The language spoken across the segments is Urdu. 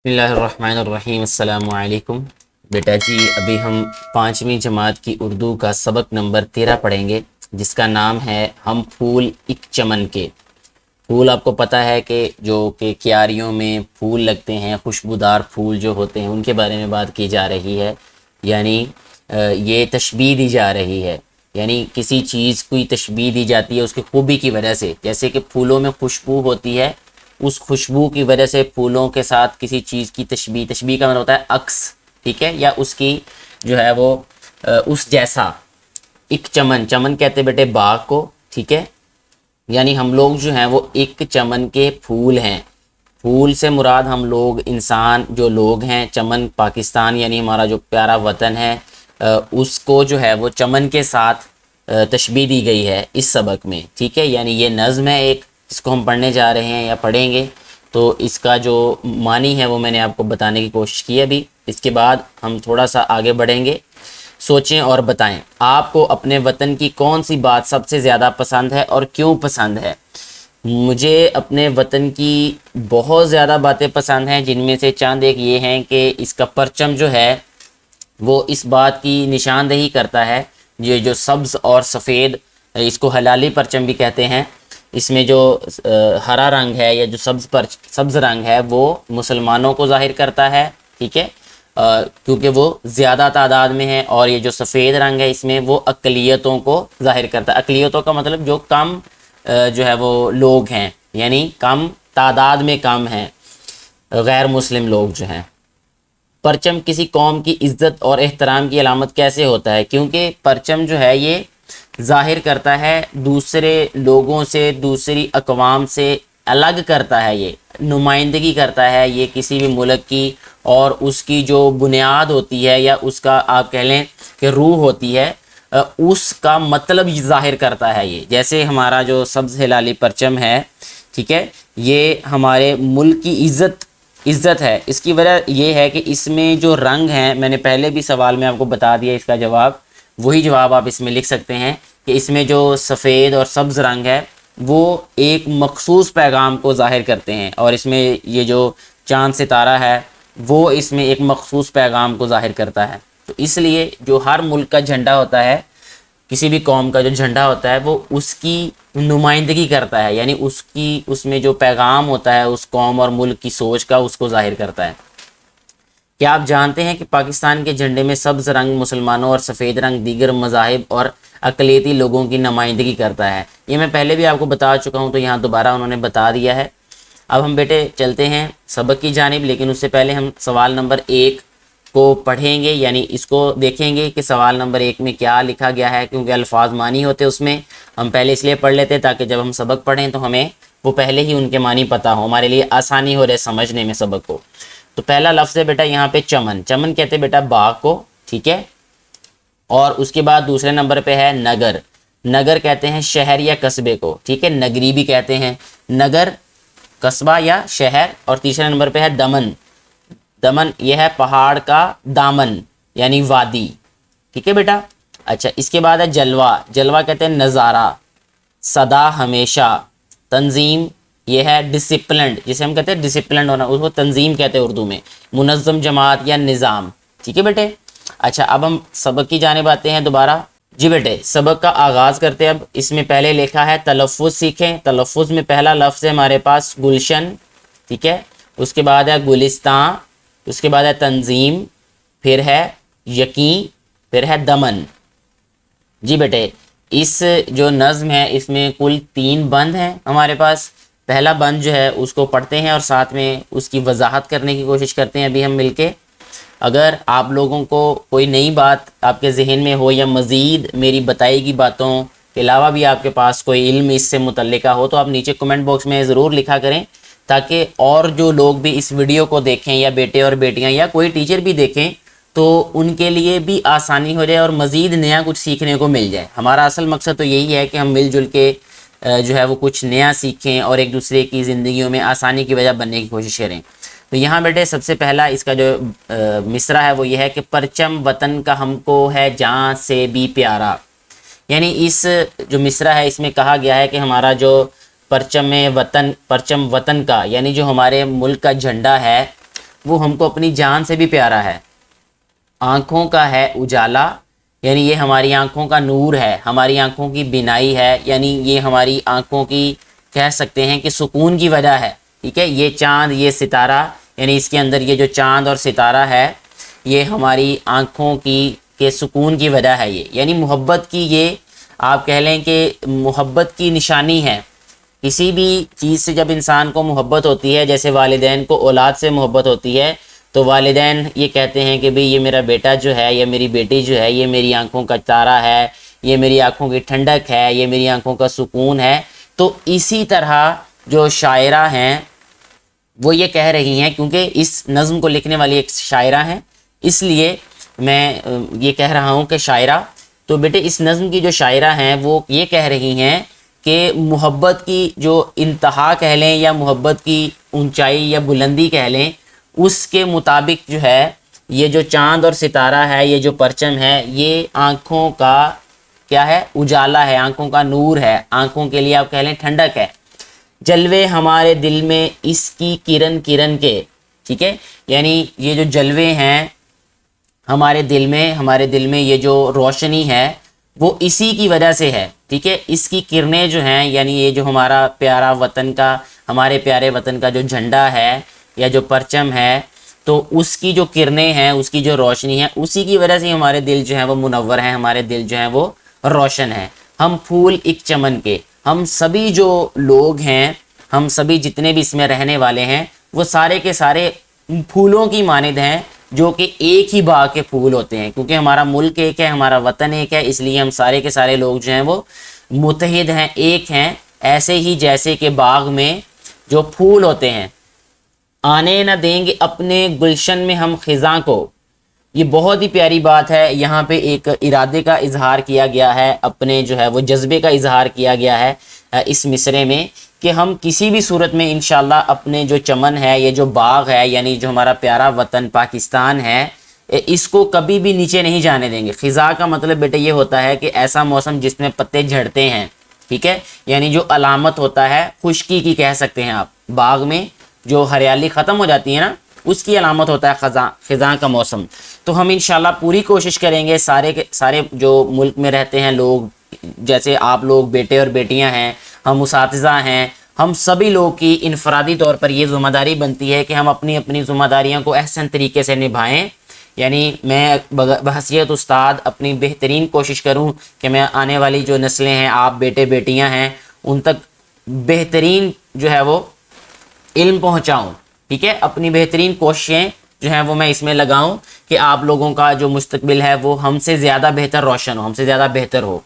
بسم اللہ الرحمن الرحیم۔ السلام علیکم بیٹا جی، ابھی ہم 5ویں جماعت کی اردو کا سبق نمبر 13 پڑھیں گے، جس کا نام ہے ہم پھول ایک چمن کے۔ پھول آپ کو پتہ ہے کہ جو کہ کیاریوں میں پھول لگتے ہیں، خوشبودار پھول جو ہوتے ہیں، ان کے بارے میں بات کی جا رہی ہے۔ یعنی یہ تشبیہ دی جا رہی ہے، یعنی کسی چیز کی تشبیہ دی جاتی ہے اس کی خوبی کی وجہ سے۔ جیسے کہ پھولوں میں خوشبو ہوتی ہے، اس خوشبو کی وجہ سے پھولوں کے ساتھ کسی چیز کی تشبیہ کا مطلب ہوتا ہے عکس، ٹھیک ہے، یا اس کی جو ہے وہ اس جیسا۔ ایک چمن کہتے بیٹے باغ کو، ٹھیک ہے، یعنی ہم لوگ جو ہیں وہ ایک چمن کے پھول ہیں۔ پھول سے مراد ہم لوگ انسان جو لوگ ہیں، چمن پاکستان یعنی ہمارا جو پیارا وطن ہے، اس کو جو ہے وہ چمن کے ساتھ تشبیہ دی گئی ہے اس سبق میں، ٹھیک ہے۔ یعنی یہ نظم ہے ایک، اس کو ہم پڑھنے جا رہے ہیں یا پڑھیں گے، تو اس کا جو معنی ہے وہ میں نے آپ کو بتانے کی کوشش کی ابھی۔ اس کے بعد ہم تھوڑا سا آگے بڑھیں گے۔ سوچیں اور بتائیں، آپ کو اپنے وطن کی کون سی بات سب سے زیادہ پسند ہے اور کیوں پسند ہے؟ مجھے اپنے وطن کی بہت زیادہ باتیں پسند ہیں، جن میں سے چند ایک یہ ہیں کہ اس کا پرچم جو ہے وہ اس بات کی نشاندہی کرتا ہے، یہ جو سبز اور سفید، اس کو ہلالی پرچم بھی کہتے ہیں۔ اس میں جو ہرا رنگ ہے یا جو سبز رنگ ہے وہ مسلمانوں کو ظاہر کرتا ہے، ٹھیک ہے، کیونکہ وہ زیادہ تعداد میں ہے، اور یہ جو سفید رنگ ہے اس میں وہ اقلیتوں کو ظاہر کرتا ہے۔ اقلیتوں کا مطلب جو کم جو ہے وہ لوگ ہیں، یعنی کم تعداد میں کم ہیں، غیر مسلم لوگ جو ہیں۔ پرچم کسی قوم کی عزت اور احترام کی علامت کیسے ہوتا ہے؟ کیونکہ پرچم جو ہے یہ ظاہر کرتا ہے، دوسرے لوگوں سے، دوسری اقوام سے الگ کرتا ہے، یہ نمائندگی کرتا ہے یہ کسی بھی ملک کی، اور اس کی جو بنیاد ہوتی ہے یا اس کا آپ کہہ لیں کہ روح ہوتی ہے، اس کا مطلب ظاہر کرتا ہے یہ۔ جیسے ہمارا جو سبز ہلالی پرچم ہے، ٹھیک ہے، یہ ہمارے ملک کی عزت ہے۔ اس کی وجہ یہ ہے کہ اس میں جو رنگ ہیں، میں نے پہلے بھی سوال میں آپ کو بتا دیا اس کا جواب، وہی جواب آپ اس میں لکھ سکتے ہیں کہ اس میں جو سفید اور سبز رنگ ہے وہ ایک مخصوص پیغام کو ظاہر کرتے ہیں، اور اس میں یہ جو چاند ستارہ ہے وہ اس میں ایک مخصوص پیغام کو ظاہر کرتا ہے۔ تو اس لیے جو ہر ملک کا جھنڈا ہوتا ہے، کسی بھی قوم کا جو جھنڈا ہوتا ہے، وہ اس کی نمائندگی کرتا ہے، یعنی اس میں جو پیغام ہوتا ہے اس قوم اور ملک کی سوچ کا، اس کو ظاہر کرتا ہے۔ کیا آپ جانتے ہیں کہ پاکستان کے جھنڈے میں سبز رنگ مسلمانوں اور سفید رنگ دیگر مذاہب اور اقلیتی لوگوں کی نمائندگی کرتا ہے؟ یہ میں پہلے بھی آپ کو بتا چکا ہوں، تو یہاں دوبارہ انہوں نے بتا دیا ہے۔ اب ہم بیٹے چلتے ہیں سبق کی جانب، لیکن اس سے پہلے ہم سوال نمبر 1 کو پڑھیں گے، یعنی اس کو دیکھیں گے کہ سوال نمبر 1 میں کیا لکھا گیا ہے، کیونکہ الفاظ معنی ہوتے اس میں، ہم پہلے اس لیے پڑھ لیتے تاکہ جب ہم سبق پڑھیں تو ہمیں وہ پہلے ہی ان کے معنی پتہ ہو، ہمارے لیے آسانی ہو رہے سمجھنے میں سبق کو۔ تو پہلا لفظ ہے بیٹا یہاں پہ چمن کہتے ہیں بیٹا باغ کو، ٹھیک ہے، اور اس کے بعد دوسرے نمبر پہ ہے نگر کہتے ہیں شہر یا قصبے کو، ٹھیک ہے، نگری بھی کہتے ہیں، نگر قصبہ یا شہر، اور تیسرے نمبر پہ ہے دمن یہ ہے پہاڑ کا دامن یعنی وادی، ٹھیک ہے بیٹا۔ اچھا، اس کے بعد ہے جلوہ کہتے ہیں نظارہ، سدا ہمیشہ، تنظیم یہ ہے ڈسپلنڈ، جسے ہم کہتے ہیں ڈسپلنڈ ہونا، اس کو تنظیم کہتے ہیں اردو میں، منظم جماعت یا نظام، ٹھیک ہے بیٹے۔ اچھا، اب ہم سبق کی جانب آتے ہیں دوبارہ۔ جی بیٹے، سبق کا آغاز کرتے ہیں۔ اب اس میں پہلے لکھا ہے تلفظ سیکھیں۔ تلفظ میں پہلا لفظ ہے ہمارے پاس گلشن، ٹھیک ہے، اس کے بعد ہے گلستان، اس کے بعد ہے تنظیم، پھر ہے یقین، پھر ہے دمن۔ جی بیٹے، اس جو نظم ہے اس میں کل 3 بند ہیں ہمارے پاس۔ پہلا بند جو ہے اس کو پڑھتے ہیں اور ساتھ میں اس کی وضاحت کرنے کی کوشش کرتے ہیں ابھی ہم مل کے۔ اگر آپ لوگوں کو کوئی نئی بات آپ کے ذہن میں ہو، یا مزید میری بتائی گئی باتوں کے علاوہ بھی آپ کے پاس کوئی علم اس سے متعلقہ ہو، تو آپ نیچے کمنٹ باکس میں ضرور لکھا کریں، تاکہ اور جو لوگ بھی اس ویڈیو کو دیکھیں، یا بیٹے اور بیٹیاں یا کوئی ٹیچر بھی دیکھیں، تو ان کے لیے بھی آسانی ہو جائے اور مزید نیا کچھ سیکھنے کو مل جائے۔ ہمارا اصل مقصد تو یہی ہے کہ ہم مل جل کے جو ہے وہ کچھ نیا سیکھیں اور ایک دوسرے کی زندگیوں میں آسانی کی وجہ بننے کی کوشش کریں۔ تو یہاں بیٹے سب سے پہلا اس کا جو مصرع ہے وہ یہ ہے کہ پرچم وطن کا ہم کو ہے جان سے بھی پیارا، یعنی اس جو مصرع ہے اس میں کہا گیا ہے کہ ہمارا جو پرچم وطن کا، یعنی جو ہمارے ملک کا جھنڈا ہے وہ ہم کو اپنی جان سے بھی پیارا ہے۔ آنکھوں کا ہے اجالا، یعنی یہ ہماری آنکھوں کا نور ہے، ہماری آنکھوں کی بینائی ہے، یعنی یہ ہماری آنکھوں کی کہہ سکتے ہیں کہ سکون کی وجہ ہے، ٹھیک ہے۔ یہ چاند، یہ ستارہ، یعنی اس کے اندر یہ جو چاند اور ستارہ ہے یہ ہماری آنکھوں کے سکون کی وجہ ہے، یہ یعنی محبت کی، یہ آپ کہہ لیں کہ محبت کی نشانی ہے۔ کسی بھی چیز سے جب انسان کو محبت ہوتی ہے، جیسے والدین کو اولاد سے محبت ہوتی ہے، تو والدین یہ کہتے ہیں کہ بھئی یہ میرا بیٹا جو ہے یا میری بیٹی جو ہے یہ میری آنکھوں کا تارا ہے، یہ میری آنکھوں کی ٹھنڈک ہے، یہ میری آنکھوں کا سکون ہے۔ تو اسی طرح جو شاعرہ ہیں وہ یہ کہہ رہی ہیں، کیونکہ اس نظم کو لکھنے والی ایک شاعرہ ہیں، اس لیے میں یہ کہہ رہا ہوں کہ شاعرہ۔ تو بیٹے اس نظم کی جو شاعرہ ہیں وہ یہ کہہ رہی ہیں کہ محبت کی جو انتہا کہہ لیں یا محبت کی اونچائی یا بلندی کہہ لیں، اس کے مطابق جو ہے یہ جو چاند اور ستارہ ہے، یہ جو پرچم ہے، یہ آنکھوں کا کیا ہے؟ اجالا ہے، آنکھوں کا نور ہے، آنکھوں کے لیے آپ کہہ لیں ٹھنڈک ہے۔ جلوے ہمارے دل میں اس کی کرن کرن کے، ٹھیک ہے، یعنی یہ جو جلوے ہیں ہمارے دل میں یہ جو روشنی ہے وہ اسی کی وجہ سے ہے، ٹھیک ہے۔ اس کی کرنیں جو ہیں، یعنی یہ جو ہمارا پیارا وطن کا، ہمارے پیارے وطن کا جو جھنڈا ہے یا جو پرچم ہے، تو اس کی جو کرنیں ہیں، اس کی جو روشنی ہے، اسی کی وجہ سے ہمارے دل جو ہیں وہ منور ہیں، ہمارے دل جو ہیں وہ روشن ہیں۔ ہم پھول ایک چمن کے، ہم سبھی جو لوگ ہیں، ہم سبھی جتنے بھی اس میں رہنے والے ہیں، وہ سارے کے سارے پھولوں کی مانند ہیں جو کہ ایک ہی باغ کے پھول ہوتے ہیں، کیونکہ ہمارا ملک ایک ہے، ہمارا وطن ایک ہے، اس لیے ہم سارے کے سارے لوگ جو ہیں وہ متحد ہیں، ایک ہیں۔ ایسے ہی جیسے کہ باغ میں جو پھول ہوتے ہیں، آنے نہ دیں گے اپنے گلشن میں ہم خزاں کو۔ یہ بہت ہی پیاری بات ہے، یہاں پہ ایک ارادے کا اظہار کیا گیا ہے، اپنے جو ہے وہ جذبے کا اظہار کیا گیا ہے اس مصرعے میں، کہ ہم کسی بھی صورت میں انشاءاللہ اپنے جو چمن ہے، یہ جو باغ ہے، یعنی جو ہمارا پیارا وطن پاکستان ہے، اس کو کبھی بھی نیچے نہیں جانے دیں گے۔ خزاں کا مطلب بیٹے یہ ہوتا ہے کہ ایسا موسم جس میں پتے جھڑتے ہیں، ٹھیک ہے، یعنی جو علامت ہوتا ہے خشکی کی کہہ سکتے ہیں آپ، باغ میں جو ہریالی ختم ہو جاتی ہے نا، اس کی علامت ہوتا ہے خزاں کا موسم۔ تو ہم انشاءاللہ پوری کوشش کریں گے، سارے جو ملک میں رہتے ہیں لوگ، جیسے آپ لوگ بیٹے اور بیٹیاں ہیں، ہم اساتذہ ہیں، ہم سبھی لوگ کی انفرادی طور پر یہ ذمہ داری بنتی ہے کہ ہم اپنی اپنی ذمہ داریوں کو احسن طریقے سے نبھائیں۔ یعنی میں بحیثیت استاد اپنی بہترین کوشش کروں کہ میں آنے والی جو نسلیں ہیں، آپ بیٹے بیٹیاں ہیں، ان تک بہترین جو ہے وہ علم پہنچاؤں، ٹھیک ہے۔ اپنی بہترین کوششیں جو ہیں وہ میں اس میں لگاؤں کہ آپ لوگوں کا جو مستقبل ہے وہ ہم سے زیادہ بہتر روشن ہو، ہم سے زیادہ بہتر ہو۔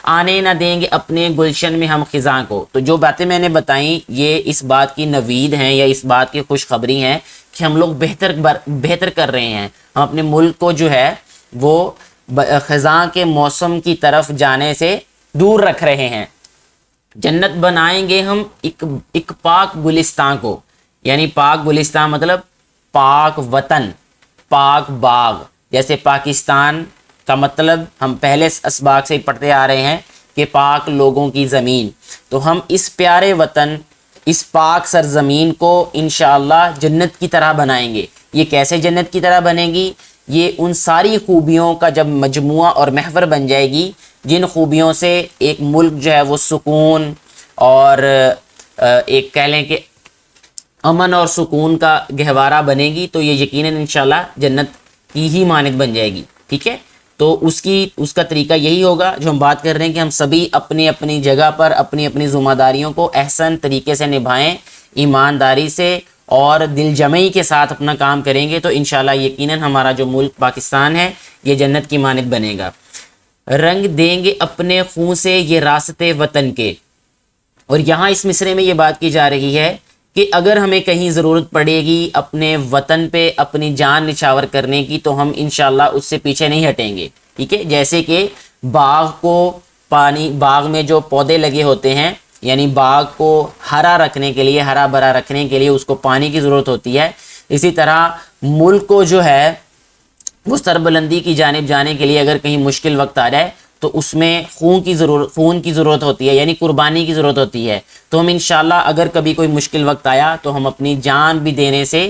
آنے نہ دیں گے اپنے گلشن میں ہم خزاں کو۔ تو جو باتیں میں نے بتائیں یہ اس بات کی نوید ہیں یا اس بات کی خوشخبری ہیں کہ ہم لوگ بہتر کر رہے ہیں، ہم اپنے ملک کو جو ہے وہ خزاں کے موسم کی طرف جانے سے دور رکھ رہے ہیں۔ جنت بنائیں گے ہم ایک پاک گلستان کو، یعنی پاک گلستان مطلب پاک وطن، پاک باغ۔ جیسے پاکستان کا مطلب ہم پہلے اسباق سے ہی پڑھتے آ رہے ہیں کہ پاک لوگوں کی زمین، تو ہم اس پیارے وطن، اس پاک سرزمین کو انشاءاللہ جنت کی طرح بنائیں گے۔ یہ کیسے جنت کی طرح بنے گی؟ یہ ان ساری خوبیوں کا جب مجموعہ اور محور بن جائے گی، جن خوبیوں سے ایک ملک جو ہے وہ سکون اور ایک کہہ لیں کہ امن اور سکون کا گہوارہ بنے گی، تو یہ یقیناً انشاءاللہ جنت کی ہی مانند بن جائے گی، ٹھیک ہے۔ تو اس کا طریقہ یہی ہوگا جو ہم بات کر رہے ہیں کہ ہم سبھی اپنی اپنی جگہ پر اپنی اپنی ذمہ داریوں کو احسن طریقے سے نبھائیں، ایمانداری سے اور دل جمعی کے ساتھ اپنا کام کریں گے، تو انشاءاللہ یقیناً ہمارا جو ملک پاکستان ہے یہ جنت کی مانند بنے گا۔ رنگ دیں گے اپنے خون سے یہ راستے وطن کے۔ اور یہاں اس مصرعے میں یہ بات کی جا رہی ہے کہ اگر ہمیں کہیں ضرورت پڑے گی اپنے وطن پہ اپنی جان نچھاور کرنے کی، تو ہم انشاءاللہ اس سے پیچھے نہیں ہٹیں گے، ٹھیک ہے۔ جیسے کہ باغ میں جو پودے لگے ہوتے ہیں، یعنی باغ کو ہرا رکھنے کے لیے، ہرا بھرا رکھنے کے لیے اس کو پانی کی ضرورت ہوتی ہے، اسی طرح ملک کو جو ہے وہ سربلندی کی جانب جانے کے لیے اگر کہیں مشکل وقت آ جائے تو اس میں خون کی ضرورت ہوتی ہے، یعنی قربانی کی ضرورت ہوتی ہے۔ تو ہم انشاءاللہ اگر کبھی کوئی مشکل وقت آیا تو ہم اپنی جان بھی دینے سے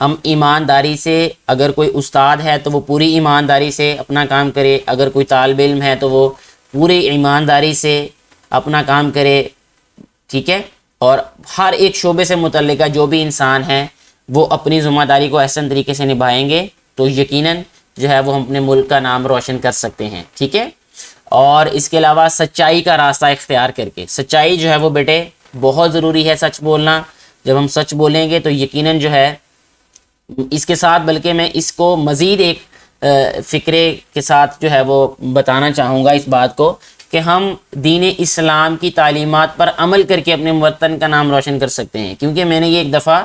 ہم ایمانداری سے، اگر کوئی استاد ہے تو وہ پوری ایمانداری سے اپنا کام کرے، اگر کوئی طالب علم ہے تو وہ پوری ایمانداری سے اپنا کام کرے، ٹھیک ہے. اور ہر ایک شعبے سے متعلقہ جو بھی انسان ہیں وہ اپنی ذمہ داری کو احسن طریقے سے نبھائیں گے تو یقیناً جو ہے وہ ہم اپنے ملک کا نام روشن کر سکتے ہیں، ٹھیک ہے. اور اس کے علاوہ سچائی کا راستہ اختیار کر کے، سچائی جو ہے وہ بیٹے بہت ضروری ہے، سچ بولنا. جب ہم سچ بولیں گے تو یقیناً جو ہے اس کے ساتھ، بلکہ میں اس کو مزید ایک فکرے کے ساتھ جو ہے وہ بتانا چاہوں گا اس بات کو کہ ہم دین اسلام کی تعلیمات پر عمل کر کے اپنے وطن کا نام روشن کر سکتے ہیں. کیونکہ میں نے یہ ایک دفعہ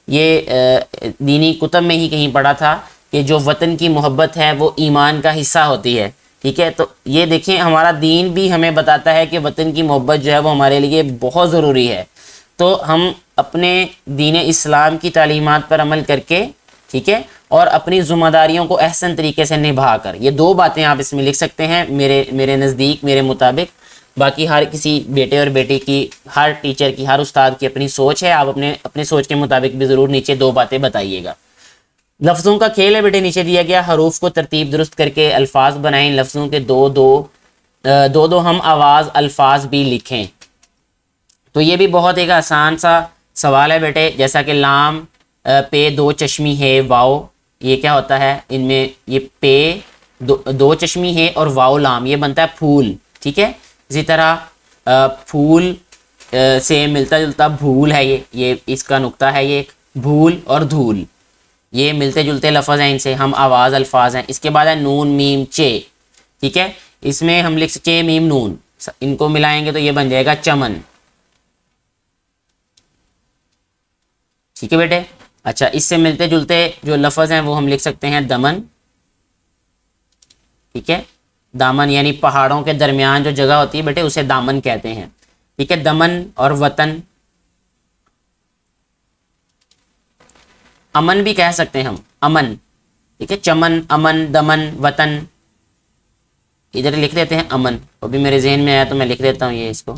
یہ دینی کتب میں ہی کہیں پڑھا تھا کہ جو وطن کی محبت ہے وہ ایمان کا حصہ ہوتی ہے، ٹھیک ہے. تو یہ دیکھیں ہمارا دین بھی ہمیں بتاتا ہے کہ وطن کی محبت جو ہے وہ ہمارے لیے بہت ضروری ہے. تو ہم اپنے دین اسلام کی تعلیمات پر عمل کر کے، ٹھیک ہے، اور اپنی ذمہ داریوں کو احسن طریقے سے نبھا کر، یہ دو باتیں آپ اس میں لکھ سکتے ہیں میرے نزدیک، میرے مطابق. باقی ہر کسی بیٹے اور بیٹی کی، ہر ٹیچر کی، ہر استاد کی اپنی سوچ ہے، آپ اپنے سوچ کے مطابق بھی ضرور نیچے دو باتیں بتائیے گا. لفظوں کا کھیل ہے بیٹے، نیچے دیا گیا حروف کو ترتیب درست کر کے الفاظ بنائیں، لفظوں کے دو ہم آواز الفاظ بھی لکھیں. تو یہ بھی بہت ایک آسان سا سوال ہے بیٹے، جیسا کہ لام پہ دو چشمی ہے واؤ، یہ کیا ہوتا ہے ان میں، یہ پہ دو چشمی ہے اور واؤ لام، یہ بنتا ہے پھول، ٹھیک ہے. اسی طرح پھول سے ملتا جلتا بھول ہے، یہ اس کا نقطہ ہے، یہ ایک بھول اور دھول، یہ ملتے جلتے لفظ ہیں، ان سے ہم آواز الفاظ ہیں. اس کے بعد ہے نون میم چے، ٹھیک ہے، اس میں ہم لکھ چے میم نون، ان کو ملائیں گے تو یہ بن جائے گا چمن، ٹھیک ہے بیٹے. اچھا، اس سے ملتے جلتے جو لفظ ہیں وہ ہم لکھ سکتے ہیں دمن، ٹھیک ہے. دامن یعنی پہاڑوں کے درمیان جو جگہ ہوتی ہے بیٹے اسے دامن کہتے ہیں، ٹھیک ہے. دمن اور وطن، امن بھی کہہ سکتے ہیں ہم، امن، ٹھیک ہے. چمن، امن، دمن، وطن، ادھر لکھ دیتے ہیں امن، وہ بھی میرے ذہن میں آیا تو میں لکھ دیتا ہوں یہ اس کو.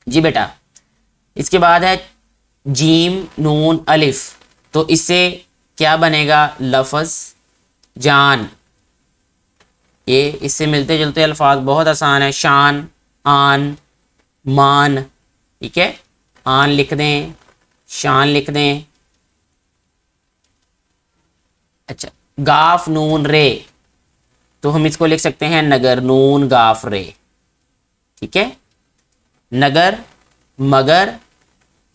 جی بیٹا، اس کے بعد ہے جیم نون الف، تو اس سے کیا بنے گا لفظ جان. یہ اس سے ملتے جلتے الفاظ بہت آسان ہے، شان، آن، مان، ٹھیک ہے. آن لکھ دیں، شان لکھ دیں. اچھا، گاف نون رے، تو ہم اس کو لکھ سکتے ہیں نگر، نون گاف رے، ٹھیک ہے. نگر، مگر،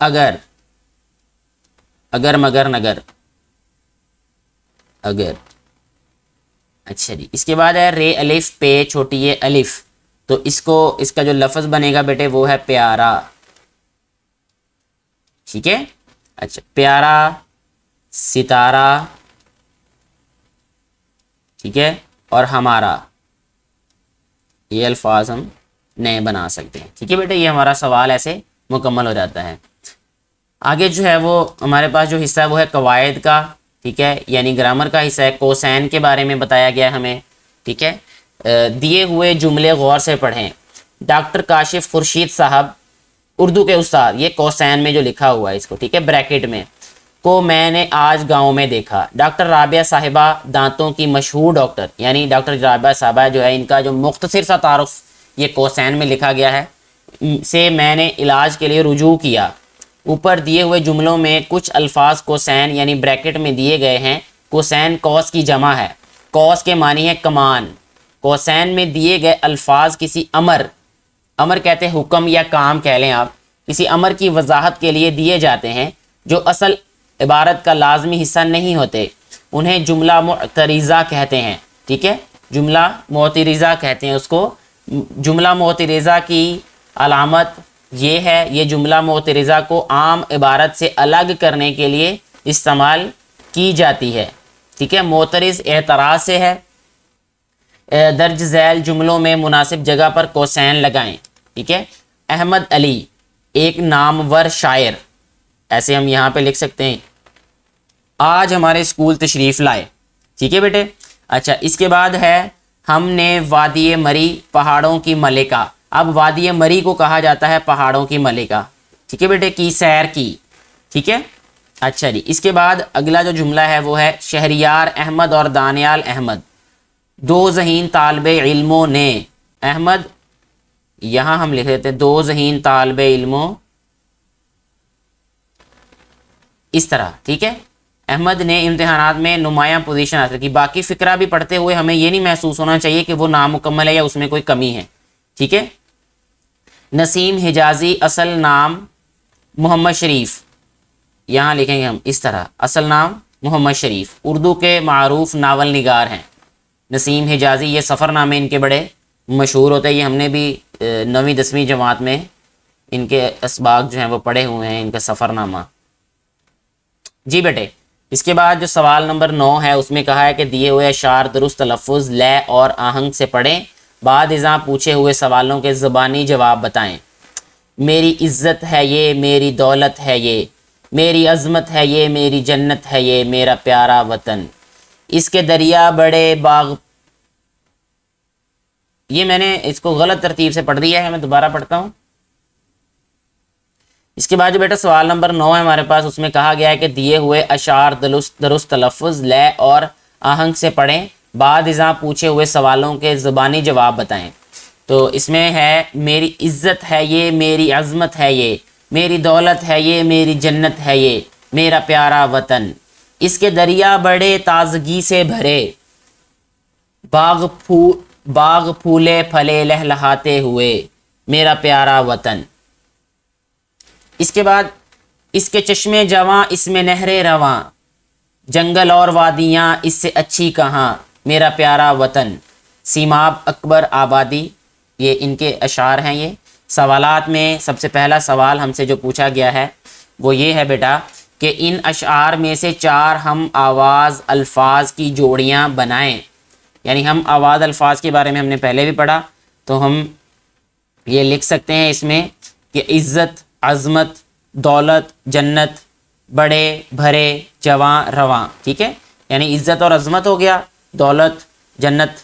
اگر، اگر مگر نگر، اگر. اچھا جی، اس کے بعد ہے رے الف پے چھوٹی یہ الف، تو اس کا جو لفظ بنے گا بیٹے وہ ہے پیارا، ٹھیک ہے. اچھا، پیارا، ستارہ، ٹھیک ہے، اور ہمارا، یہ الفاظ ہم نئے بنا سکتے ہیں، ٹھیک ہے بیٹے. یہ ہمارا سوال ایسے مکمل ہو جاتا ہے. آگے جو ہے وہ ہمارے پاس جو حصہ ہے وہ ہے قواعد کا، ٹھیک ہے، یعنی گرامر کا حصہ ہے. کوسین کے بارے میں بتایا گیا ہے ہمیں، ٹھیک ہے. دیے ہوئے جملے غور سے پڑھیں. ڈاکٹر کاشف خورشید صاحب اردو کے استاد، یہ کوسین میں جو لکھا ہوا ہے اس کو، ٹھیک ہے، بریکٹ میں، کو میں نے آج گاؤں میں دیکھا. ڈاکٹر رابعہ صاحبہ دانتوں کی مشہور ڈاکٹر، یعنی ڈاکٹر رابعہ صاحبہ جو ہے ان کا جو مختصر سا تعارف یہ کوسین میں لکھا گیا ہے، سے میں نے علاج کے لیے رجوع کیا. اوپر دیے ہوئے جملوں میں کچھ الفاظ کوسین یعنی بریکٹ میں دیے گئے ہیں. کوسین کوس کی جمع ہے، کوس کے معنی ہے کمان. کوسین میں دیے گئے الفاظ کسی امر کہتے ہیں حکم یا کام کہہ لیں آپ، کسی امر کی وضاحت کے لیے دیے جاتے ہیں جو اصل عبارت کا لازمی حصہ نہیں ہوتے. انہیں جملہ معترضہ کہتے ہیں، ٹھیک ہے، جملہ معترضہ کہتے ہیں اس کو. جملہ معترضہ کی علامت یہ ہے، یہ جملہ معترضہ کو عام عبارت سے الگ کرنے کے لیے استعمال کی جاتی ہے، ٹھیک ہے. معترض اعتراض سے ہے. درج ذیل جملوں میں مناسب جگہ پر کوسین لگائیں، ٹھیک ہے. احمد علی ایک نامور شاعر، ایسے ہم یہاں پہ لکھ سکتے ہیں، آج ہمارے اسکول تشریف لائے، ٹھیک ہے بیٹے. اچھا، اس کے بعد ہے ہم نے وادی مری پہاڑوں کی ملکہ. اب وادی مری کو کہا جاتا ہے پہاڑوں کی ملکہ، ٹھیک ہے بیٹے، کی سیر کی، ٹھیک ہے. اچھا جی، اس کے بعد اگلا جو جملہ ہے وہ ہے شہریار احمد اور دانیال احمد دو ذہین طالب علموں نے، احمد یہاں ہم لکھ دیتے ہیں دو ذہین طالب علموں، اس طرح ٹھیک ہے، احمد نے امتحانات میں نمایاں پوزیشن حاصل کی۔ باقی فقرہ بھی پڑھتے ہوئے ہمیں یہ نہیں محسوس ہونا چاہیے کہ وہ نامکمل ہے یا اس میں کوئی کمی ہے، ٹھیک ہے۔ نسیم حجازی اصل نام محمد شریف، یہاں لکھیں گے ہم اس طرح، اصل نام محمد شریف، اردو کے معروف ناول نگار ہیں نسیم حجازی۔ یہ سفر نامے ان کے بڑے مشہور ہوتے ہیں، یہ ہم نے بھی 9ویں 10ویں جماعت میں ان کے اسباق جو ہیں وہ پڑھے ہوئے ہیں، ان کا سفر نامہ۔ جی بیٹے، اس کے بعد جو سوال نمبر 9 ہے اس میں کہا ہے کہ دیے ہوئے اشعار درست تلفظ، لے اور آہنگ سے پڑھیں، بعد ازاں پوچھے ہوئے سوالوں کے زبانی جواب بتائیں۔ میری عزت ہے یہ، میری دولت ہے یہ، میری عظمت ہے یہ، میری جنت ہے یہ، میرا پیارا وطن، اس کے دریا بڑے باغ، یہ میں نے اس کو غلط ترتیب سے پڑھ دیا ہے، میں دوبارہ پڑھتا ہوں۔ اس کے بعد جو بیٹا سوال نمبر 9 ہے ہمارے پاس، اس میں کہا گیا ہے کہ دیے ہوئے اشعار درست تلفظ، لے اور آہنگ سے پڑھیں، بعد ازاں پوچھے ہوئے سوالوں کے زبانی جواب بتائیں۔ تو اس میں ہے میری عزت ہے یہ، میری عظمت ہے یہ، میری دولت ہے یہ، میری جنت ہے یہ، میرا پیارا وطن، اس کے دریا بڑے تازگی سے بھرے، باغ پھولے پھلے لہلہاتے ہوئے، میرا پیارا وطن۔ اس کے بعد اس کے چشمے جواں، اس میں نہریں رواں، جنگل اور وادیاں اس سے اچھی کہاں، میرا پیارا وطن۔ سیماب اکبر آبادی، یہ ان کے اشعار ہیں۔ یہ سوالات میں سب سے پہلا سوال ہم سے جو پوچھا گیا ہے وہ یہ ہے بیٹا کہ ان اشعار میں سے 4 ہم آواز الفاظ کی جوڑیاں بنائیں۔ یعنی ہم آواز الفاظ کے بارے میں ہم نے پہلے بھی پڑھا، تو ہم یہ لکھ سکتے ہیں اس میں کہ عزت، عظمت، دولت، جنت، بڑے بھرے جواں رواں، ٹھیک ہے۔ یعنی عزت اور عظمت ہو گیا، دولت، جنت،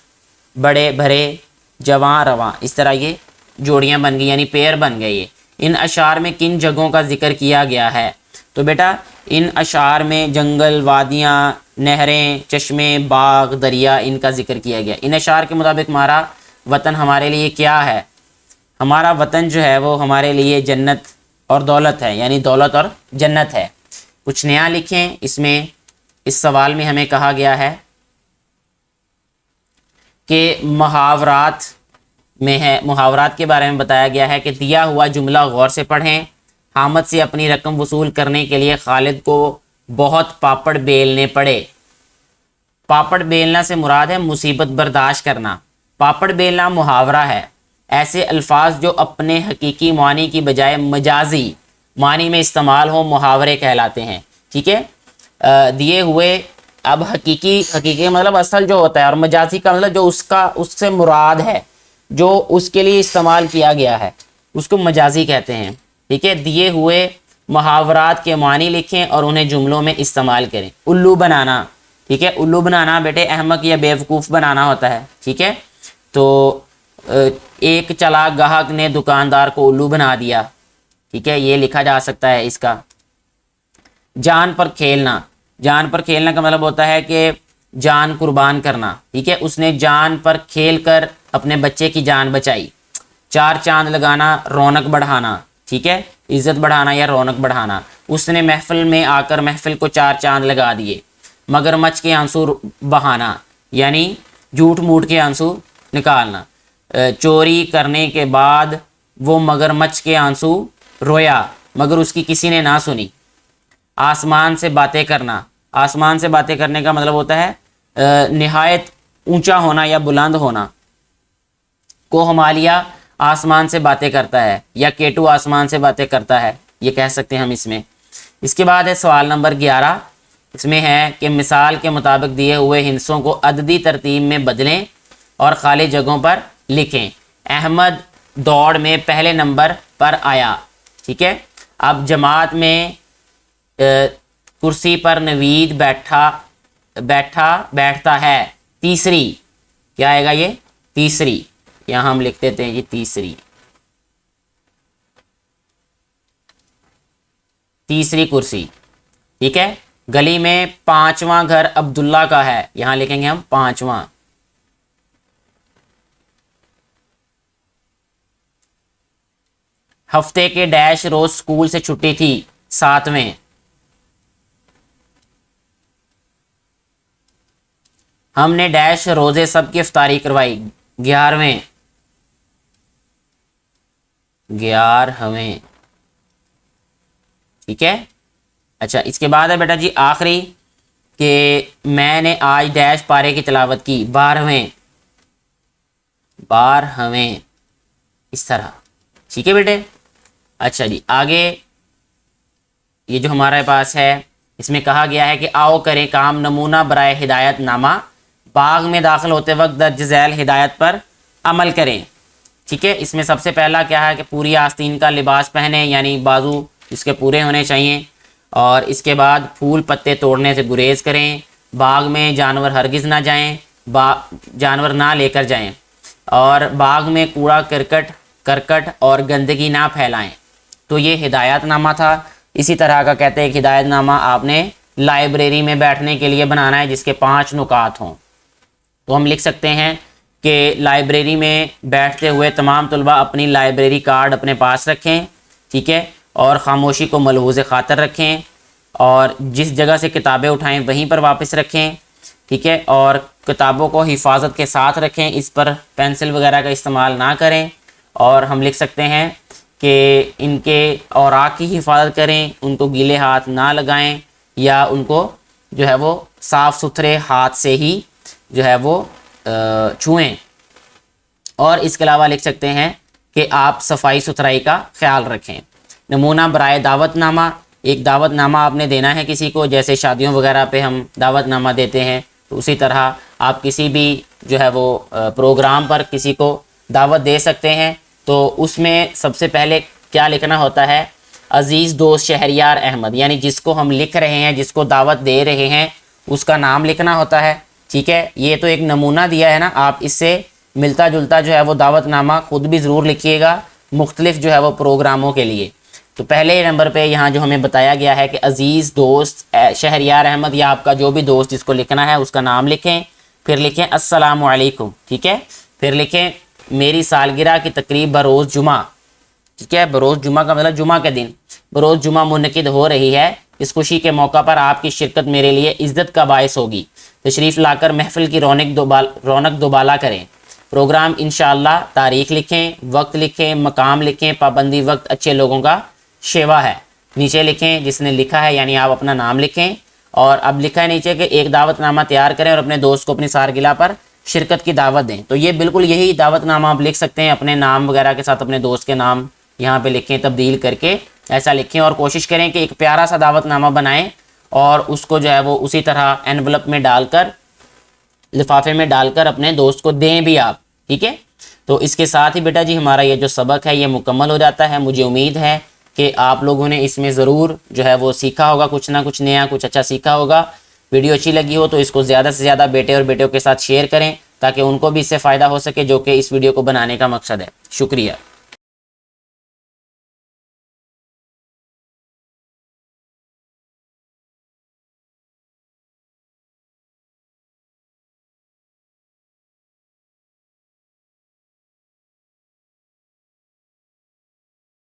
بڑے بھرے جواں رواں، اس طرح یہ جوڑیاں بن گئی، یعنی پیر بن گئے۔ یہ ان اشعار میں کن جگہوں کا ذکر کیا گیا ہے؟ تو بیٹا ان اشعار میں جنگل، وادیاں، نہریں، چشمے، باغ، دریا، ان کا ذکر کیا گیا۔ ان اشعار کے مطابق ہمارا وطن ہمارے لیے کیا ہے؟ ہمارا وطن جو ہے وہ ہمارے لیے جنت اور دولت ہے، یعنی دولت اور جنت ہے۔ کچھ نیا لکھیں اس میں۔ اس سوال میں ہمیں کہا گیا ہے کہ محاورات میں ہے، محاورات کے بارے میں بتایا گیا ہے کہ دیا ہوا جملہ غور سے پڑھیں، حامد سے اپنی رقم وصول کرنے کے لیے خالد کو بہت پاپڑ بیلنے پڑے۔ پاپڑ بیلنا سے مراد ہے مصیبت برداشت کرنا۔ پاپڑ بیلنا محاورہ ہے، ایسے الفاظ جو اپنے حقیقی معنی کی بجائے مجازی معنی میں استعمال ہوں محاورے کہلاتے ہیں، ٹھیک ہے۔ دیے ہوئے، اب حقیقی مطلب اصل جو ہوتا ہے، اور مجازی کا مطلب جو اس سے مراد ہے، جو اس کے لیے استعمال کیا گیا ہے، اس کو مجازی کہتے ہیں، ٹھیک ہے۔ دیے ہوئے محاورات کے معنی لکھیں اور انہیں جملوں میں استعمال کریں۔ الو بنانا، ٹھیک ہے، الو بنانا بیٹے احمق یا بیوقوف بنانا ہوتا ہے، ٹھیک ہے۔ تو ایک چلاک گاہک نے دکاندار کو الو بنا دیا، ٹھیک ہے، یہ لکھا جا سکتا ہے اس کا۔ جان پر کھیلنا، جان پر کھیلنا کا مطلب ہوتا ہے کہ جان قربان کرنا، ٹھیک ہے، اس نے جان پر کھیل کر اپنے بچے کی جان بچائی۔ 4 چاند لگانا، رونق بڑھانا، ٹھیک ہے، عزت بڑھانا یا رونق بڑھانا۔ اس نے محفل میں آ کر محفل کو 4 چاند لگا دیے۔ مگرمچھ کے آنسو بہانا، یعنی جھوٹ موٹ کے آنسو نکالنا۔ چوری کرنے کے بعد وہ مگرمچھ کے آنسو رویا مگر اس کی کسی نے نہ سنی۔ آسمان سے باتیں کرنا، آسمان سے باتیں کرنے کا مطلب ہوتا ہے نہایت اونچا ہونا یا بلند ہونا۔ کوہمالیہ آسمان سے باتیں کرتا ہے، یا کیٹو آسمان سے باتیں کرتا ہے، یہ کہہ سکتے ہیں ہم اس میں۔ اس کے بعد ہے سوال نمبر 11، اس میں ہے کہ مثال کے مطابق دیے ہوئے ہندسوں کو عددی ترتیب میں بدلیں اور خالی جگہوں پر لکھیں۔ احمد دوڑ میں پہلے نمبر پر آیا، ٹھیک ہے۔ اب جماعت میں کرسی پر نوید بیٹھتا ہے، تیسری، کیا آئے گا یہ؟ تیسری، یہاں ہم لکھ دیتے ہیں یہ تیسری کرسی، ٹھیک ہے. گلی میں 5واں گھر عبداللہ کا ہے، یہاں لکھیں گے ہم 5واں. ہفتے کے ڈیش روز اسکول سے چھٹی تھی، 7ویں. ہم نے ڈیش روزے سب کی افطاری کروائی، 11ویں. 11ویں. ٹھیک ہے. اچھا اس کے بعد ہے بیٹا جی آخری کہ میں نے آج ڈیش پارے کی تلاوت کی، 12ویں. 12ویں. اس طرح. ٹھیک ہے بیٹے. اچھا جی آگے یہ جو ہمارے پاس ہے اس میں کہا گیا ہے کہ آؤ کریں کام نمونہ برائے ہدایت نامہ، باغ میں داخل ہوتے وقت درج ذیل ہدایت پر عمل کریں. ٹھیک ہے. اس میں سب سے پہلا کیا ہے کہ پوری آستین کا لباس پہنیں، یعنی بازو اس کے پورے ہونے چاہیے. اور اس کے بعد پھول پتے توڑنے سے گریز کریں. باغ میں جانور ہرگز نہ جائیں، جانور نہ لے کر جائیں. اور باغ میں کوڑا کرکٹ اور گندگی نہ پھیلائیں. تو یہ ہدایت نامہ تھا. اسی طرح کا کہتے ہیں کہ ہدایت نامہ آپ نے لائبریری میں بیٹھنے کے لیے بنانا ہے جس کے 5 نکات ہوں. تو ہم لکھ سکتے ہیں کہ لائبریری میں بیٹھتے ہوئے تمام طلبہ اپنی لائبریری کارڈ اپنے پاس رکھیں. ٹھیک ہے. اور خاموشی کو ملحوظ خاطر رکھیں، اور جس جگہ سے کتابیں اٹھائیں وہیں پر واپس رکھیں. ٹھیک ہے. اور کتابوں کو حفاظت کے ساتھ رکھیں، اس پر پینسل وغیرہ کا استعمال نہ کریں. اور ہم لکھ سکتے ہیں کہ ان کے اوراق کی حفاظت کریں، ان کو گیلے ہاتھ نہ لگائیں، یا ان کو جو ہے وہ صاف ستھرے ہاتھ سے ہی جو ہے وہ چھوئیں. اور اس کے علاوہ لکھ سکتے ہیں کہ آپ صفائی ستھرائی کا خیال رکھیں. نمونہ برائے دعوت نامہ، ایک دعوت نامہ آپ نے دینا ہے کسی کو، جیسے شادیوں وغیرہ پہ ہم دعوت نامہ دیتے ہیں، تو اسی طرح آپ کسی بھی جو ہے وہ پروگرام پر کسی کو دعوت دے سکتے ہیں. تو اس میں سب سے پہلے کیا لکھنا ہوتا ہے؟ عزیز دوست شہریار احمد، یعنی جس کو ہم لکھ رہے ہیں، جس کو دعوت دے رہے ہیں، اس کا نام لکھنا ہوتا ہے. ٹھیک ہے. یہ تو ایک نمونہ دیا ہے نا، آپ اس سے ملتا جلتا جو ہے وہ دعوت نامہ خود بھی ضرور لکھیے گا مختلف جو ہے وہ پروگراموں کے لیے. تو پہلے نمبر پہ یہاں جو ہمیں بتایا گیا ہے کہ عزیز دوست شہریار احمد، یا آپ کا جو بھی دوست جس کو لکھنا ہے اس کا نام لکھیں. پھر لکھیں السلام علیکم. ٹھیک ہے. پھر لکھیں میری سالگرہ کی تقریب بروز جمعہ. ٹھیک ہے. بروز جمعہ کا مطلب جمعہ کے دن بروز جمعہ منعقد ہو رہی ہے. اس خوشی کے موقع پر آپ کی شرکت میرے لیے عزت کا باعث ہوگی. تشریف لا کر محفل کی رونق دوبالا کریں. پروگرام انشاءاللہ. تاریخ لکھیں، وقت لکھیں، مقام لکھیں، پابندی وقت اچھے لوگوں کا شیوا ہے. نیچے لکھیں جس نے لکھا ہے، یعنی آپ اپنا نام لکھیں. اور اب لکھا ہے نیچے کہ ایک دعوت نامہ تیار کریں اور اپنے دوست کو اپنی سالگرہ پر شرکت کی دعوت دیں. تو یہ بالکل یہی دعوت نامہ آپ لکھ سکتے ہیں اپنے نام وغیرہ کے ساتھ، اپنے دوست کے نام یہاں پہ لکھیں، تبدیل کر کے ایسا لکھیں. اور کوشش کریں کہ ایک پیارا سا دعوت نامہ بنائیں اور اس کو جو ہے وہ اسی طرح انویلپ میں ڈال کر، لفافے میں ڈال کر اپنے دوست کو دیں بھی آپ. ٹھیک ہے. تو اس کے ساتھ ہی بیٹا جی ہمارا یہ جو سبق ہے یہ مکمل ہو جاتا ہے. مجھے امید ہے کہ آپ لوگوں نے اس میں ضرور جو ہے وہ سیکھا ہوگا، کچھ نہ کچھ نیا، کچھ اچھا سیکھا ہوگا. ویڈیو اچھی لگی ہو تو اس کو زیادہ سے زیادہ بیٹے اور بیٹیوں کے ساتھ شیئر کریں تاکہ ان کو بھی اس سے فائدہ ہو سکے، جو کہ اس ویڈیو کو بنانے کا مقصد ہے. شکریہ.